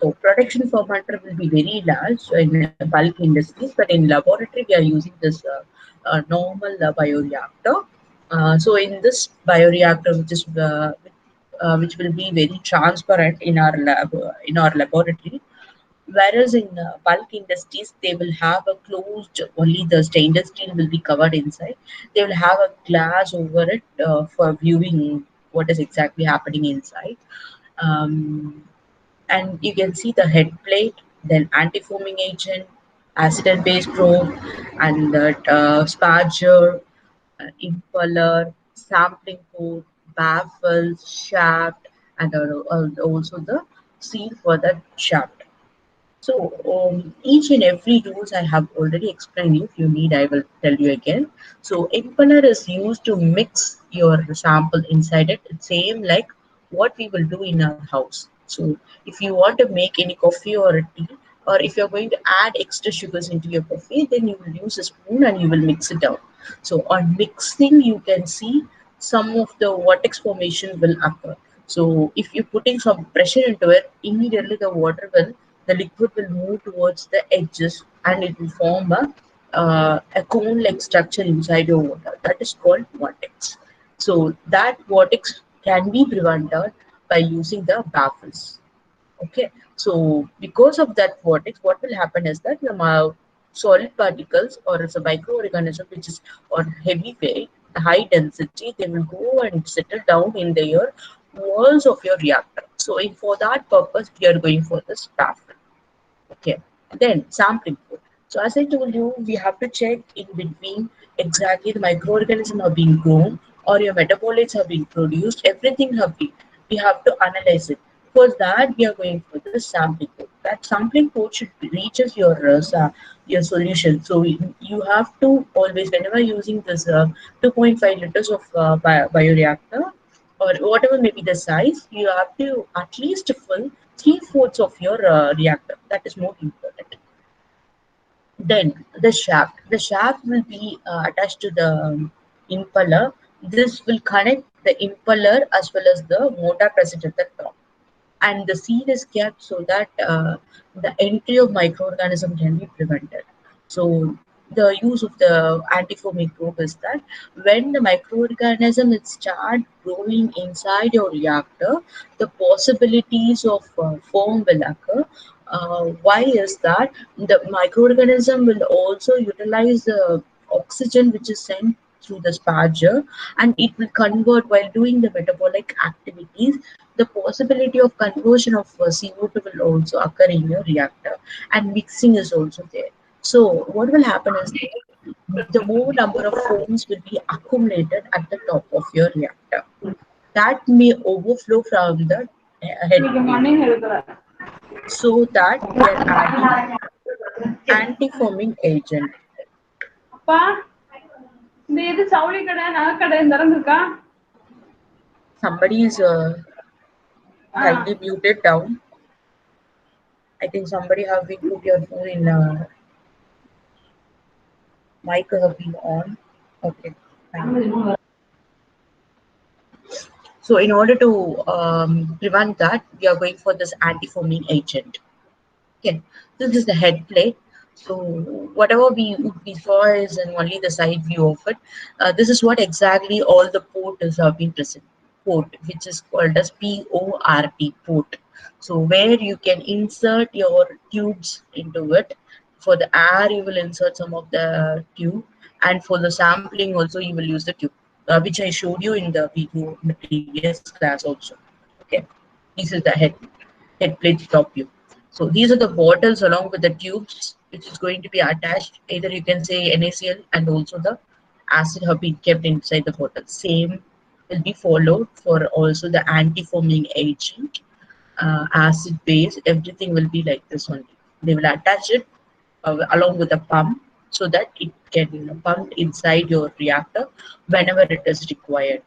So production fermenter will be very large in bulk industries, but in laboratory we are using this normal bioreactor. So in this bioreactor, which will be very transparent in our laboratory, whereas in bulk industries they will have a closed, only the stainless steel will be covered inside. They will have a glass over it for viewing what is exactly happening inside. Um, and you can see the head plate, then anti-foaming agent, acid and base probe, and that Sparger, Impeller, sampling port, baffles, shaft, and also the seal for the shaft. So each and every rules I have already explained you. If you need, I will tell you again. So impeller is used to mix your sample inside it. It's same like what we will do in our house. So if you want to make any coffee or a tea, or if you're going to add extra sugars into your coffee, then you will use a spoon and you will mix it down. So on mixing, you can see some of the vortex formation will occur. So if you're putting some pressure into it, immediately the liquid will move towards the edges and it will form a cone-like structure inside your water. That is called vortex. So that vortex can be prevented by using the baffles. Okay, so because of that vortex, what will happen is that the solid particles or as a microorganism which is on heavy weight, high density, they will go and settle down in the walls of your reactor. So for that purpose, we are going for this baffle. Okay, then sampling food. So as I told you, we have to check in between exactly the microorganisms are being grown or your metabolites are being produced. Everything have been. We have to analyze it. For that, we are going for the sampling code. That sampling code should reaches your solution. So you have to always, whenever using this 2.5 liters of bioreactor, or whatever may be the size, you have to at least fill three-fourths of your reactor. That is more important. Then the shaft. The shaft will be attached to the impeller. This will connect the impeller as well as the motor present at the top. And the seed is kept so that the entry of microorganism can be prevented. So the use of the antifoam microbe is that when the microorganism it start growing inside your reactor, the possibilities of foam will occur. Why is that the microorganism will also utilize the oxygen which is sent through the sparger, and it will convert while doing the metabolic activities. The possibility of conversion of CO2 will also occur in your reactor, and mixing is also there. So what will happen is the more number of foams will be accumulated at the top of your reactor. That may overflow from the head plate. So that we are adding anti-foaming agent. அப்பா இந்த இது சவுளி கடை நகை கடை திறந்துருக்கா? Somebody is kindly muted down. I think somebody have been put your phone in mic have been on. Okay, fine. So in order to prevent that, we are going for this anti-foaming agent. Okay, this is the head plate. So whatever we saw is in only the side view of it. This is what exactly all the port is have been present. Port, which is called as PORT port. So where you can insert your tubes into it. For the air, you will insert some of the tube, and for the sampling also you will use the tube, which I showed you in the video in the previous class also. Okay, this is the head plate top view. So these are the bottles along with the tubes, which is going to be attached. Either you can say NaCl and also the acid have been kept inside the bottle. Same will be followed for also the anti-foaming agent, acid base. Everything will be like this only. They will attach it along with a pump so that it can pump inside your reactor whenever it is required.